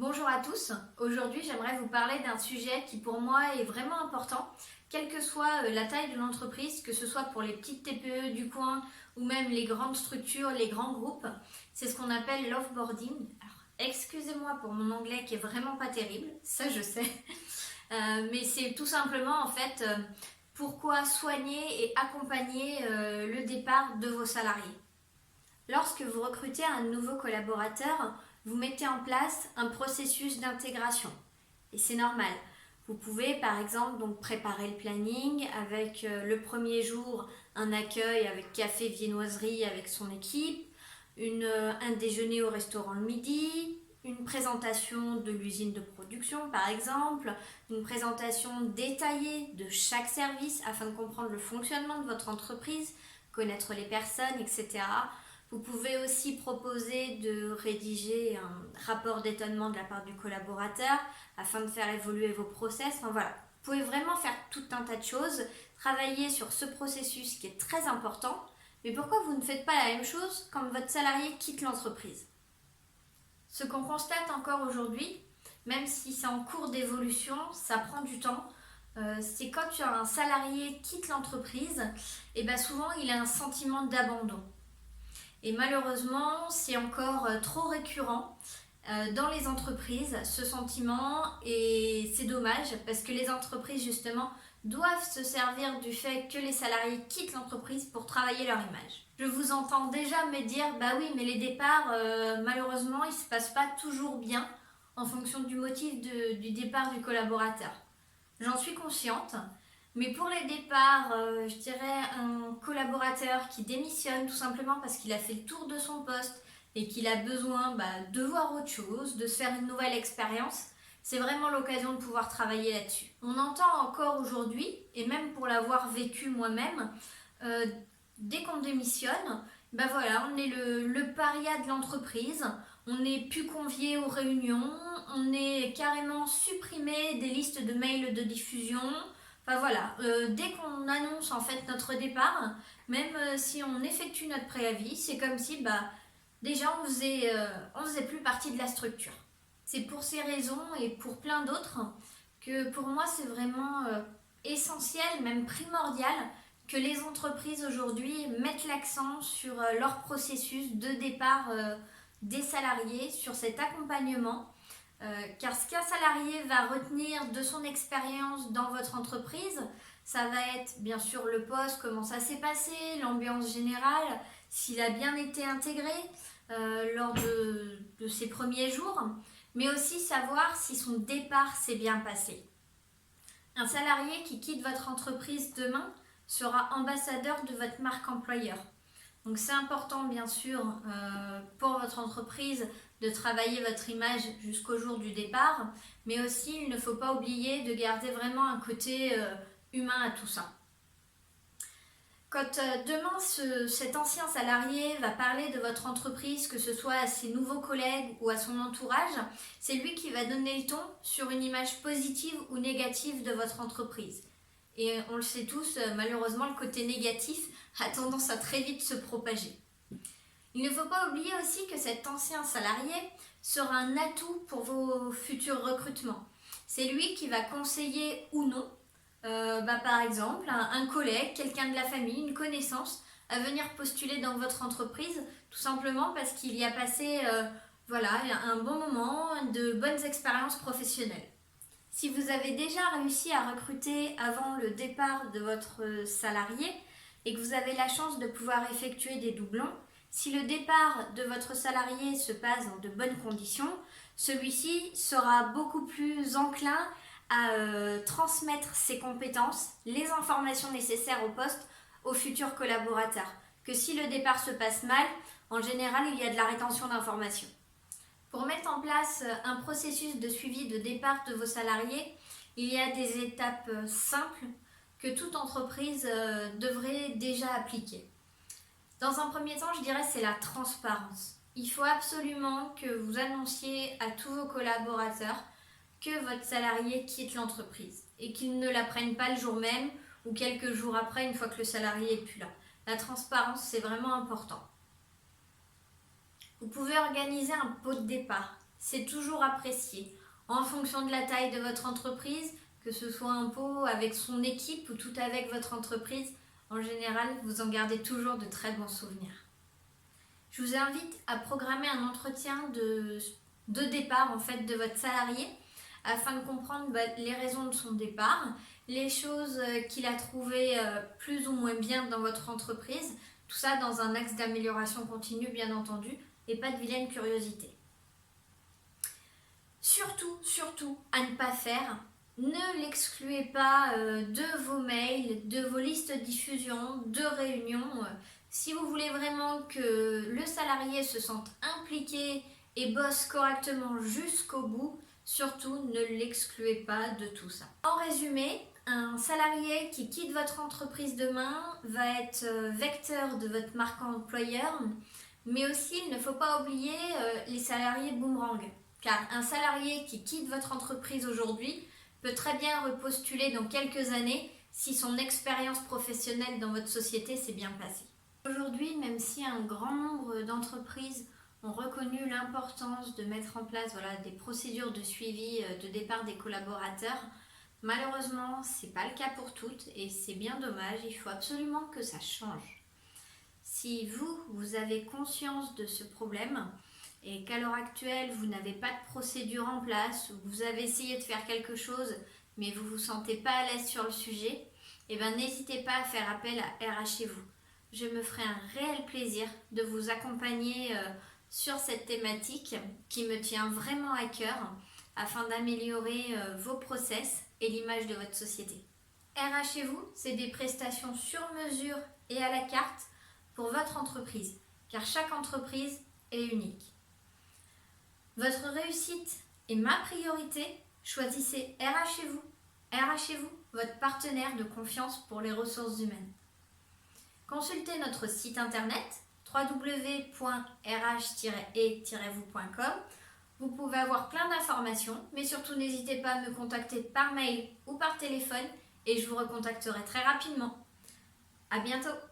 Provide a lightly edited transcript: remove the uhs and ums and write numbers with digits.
Bonjour à tous, aujourd'hui j'aimerais vous parler d'un sujet qui pour moi est vraiment important, quelle que soit la taille de l'entreprise, que ce soit pour les petites TPE du coin ou même les grandes structures, les grands groupes, c'est ce qu'on appelle l'offboarding. Alors excusez-moi pour mon anglais qui est vraiment pas terrible, ça je sais, mais c'est tout simplement en fait pourquoi soigner et accompagner le départ de vos salariés. Lorsque vous recrutez un nouveau collaborateur, vous mettez en place un processus d'intégration. Et c'est normal. Vous pouvez par exemple donc préparer le planning avec le premier jour un accueil avec café viennoiserie avec son équipe, un déjeuner au restaurant le midi, une présentation de l'usine de production par exemple, une présentation détaillée de chaque service afin de comprendre le fonctionnement de votre entreprise, connaître les personnes, etc. Vous pouvez aussi proposer de rédiger un rapport d'étonnement de la part du collaborateur afin de faire évoluer vos process. Enfin, voilà. Vous pouvez vraiment faire tout un tas de choses, travailler sur ce processus qui est très important. Mais pourquoi vous ne faites pas la même chose quand votre salarié quitte l'entreprise? Ce qu'on constate encore aujourd'hui, même si c'est en cours d'évolution, ça prend du temps. C'est quand un salarié quitte l'entreprise, et bien souvent il a un sentiment d'abandon. Et malheureusement, c'est encore trop récurrent dans les entreprises, ce sentiment, et c'est dommage parce que les entreprises, justement, doivent se servir du fait que les salariés quittent l'entreprise pour travailler leur image. Je vous entends déjà me dire, bah oui, mais les départs, malheureusement, ils ne se passent pas toujours bien en fonction du motif du départ du collaborateur. J'en suis consciente. Mais pour les départs, je dirais un collaborateur qui démissionne tout simplement parce qu'il a fait le tour de son poste et qu'il a besoin de voir autre chose, de se faire une nouvelle expérience, c'est vraiment l'occasion de pouvoir travailler là-dessus. On entend encore aujourd'hui, et même pour l'avoir vécu moi-même, dès qu'on démissionne, voilà, on est le paria de l'entreprise, on n'est plus convié aux réunions, on est carrément supprimé des listes de mails de diffusion. Enfin voilà, dès qu'on annonce en fait notre départ, même si on effectue notre préavis, c'est comme si déjà on faisait plus partie de la structure. C'est pour ces raisons et pour plein d'autres que pour moi c'est vraiment essentiel, même primordial, que les entreprises aujourd'hui mettent l'accent sur leur processus de départ des salariés, sur cet accompagnement. Car ce qu'un salarié va retenir de son expérience dans votre entreprise, ça va être bien sûr le poste, comment ça s'est passé, l'ambiance générale, s'il a bien été intégré lors de ses premiers jours, mais aussi savoir si son départ s'est bien passé. Un salarié qui quitte votre entreprise demain sera ambassadeur de votre marque employeur. Donc c'est important bien sûr pour votre entreprise de travailler votre image jusqu'au jour du départ, mais aussi il ne faut pas oublier de garder vraiment un côté humain à tout ça. Quand demain cet ancien salarié va parler de votre entreprise, que ce soit à ses nouveaux collègues ou à son entourage, c'est lui qui va donner le ton sur une image positive ou négative de votre entreprise. Et on le sait tous, malheureusement, le côté négatif a tendance à très vite se propager. Il ne faut pas oublier aussi que cet ancien salarié sera un atout pour vos futurs recrutements. C'est lui qui va conseiller ou non, par exemple, un collègue, quelqu'un de la famille, une connaissance, à venir postuler dans votre entreprise, tout simplement parce qu'il y a passé un bon moment, de bonnes expériences professionnelles. Si vous avez déjà réussi à recruter avant le départ de votre salarié et que vous avez la chance de pouvoir effectuer des doublons, si le départ de votre salarié se passe dans de bonnes conditions, celui-ci sera beaucoup plus enclin à transmettre ses compétences, les informations nécessaires au poste aux futurs collaborateurs. Que si le départ se passe mal, en général, il y a de la rétention d'informations. Pour mettre en place un processus de suivi de départ de vos salariés, il y a des étapes simples que toute entreprise devrait déjà appliquer. Dans un premier temps, je dirais c'est la transparence. Il faut absolument que vous annonciez à tous vos collaborateurs que votre salarié quitte l'entreprise et qu'ils ne l'apprennent pas le jour même ou quelques jours après, une fois que le salarié n'est plus là. La transparence, c'est vraiment important. Vous pouvez organiser un pot de départ. c'est toujours apprécié. En fonction de la taille de votre entreprise, que ce soit un pot avec son équipe ou tout avec votre entreprise, en général, vous en gardez toujours de très bons souvenirs. Je vous invite à programmer un entretien de départ en fait, de votre salarié afin de comprendre les raisons de son départ, les choses qu'il a trouvées plus ou moins bien dans votre entreprise, tout ça dans un axe d'amélioration continue bien entendu et pas de vilaine curiosité. Surtout à ne pas faire, ne l'excluez pas de vos mails, de vos listes de diffusion, de réunions. Si vous voulez vraiment que le salarié se sente impliqué et bosse correctement jusqu'au bout, surtout ne l'excluez pas de tout ça. En résumé, un salarié qui quitte votre entreprise demain va être vecteur de votre marque employeur, mais aussi il ne faut pas oublier les salariés boomerang. Car un salarié qui quitte votre entreprise aujourd'hui peut très bien repostuler dans quelques années si son expérience professionnelle dans votre société s'est bien passée. Aujourd'hui, même si un grand nombre d'entreprises ont reconnu l'importance de mettre en place des procédures de suivi de départ des collaborateurs, malheureusement, ce n'est pas le cas pour toutes et c'est bien dommage, il faut absolument que ça change. Si vous avez conscience de ce problème, et qu'à l'heure actuelle, vous n'avez pas de procédure en place, ou vous avez essayé de faire quelque chose, mais vous ne vous sentez pas à l'aise sur le sujet, n'hésitez pas à faire appel à RH chez vous. Je me ferai un réel plaisir de vous accompagner sur cette thématique qui me tient vraiment à cœur afin d'améliorer vos process et l'image de votre société. RH chez vous, c'est des prestations sur mesure et à la carte pour votre entreprise, car chaque entreprise est unique. Votre réussite est ma priorité. Choisissez RH chez vous. RH chez vous, votre partenaire de confiance pour les ressources humaines. Consultez notre site internet www.rh-et-vous.com. Vous pouvez avoir plein d'informations, mais surtout n'hésitez pas à me contacter par mail ou par téléphone et je vous recontacterai très rapidement. À bientôt!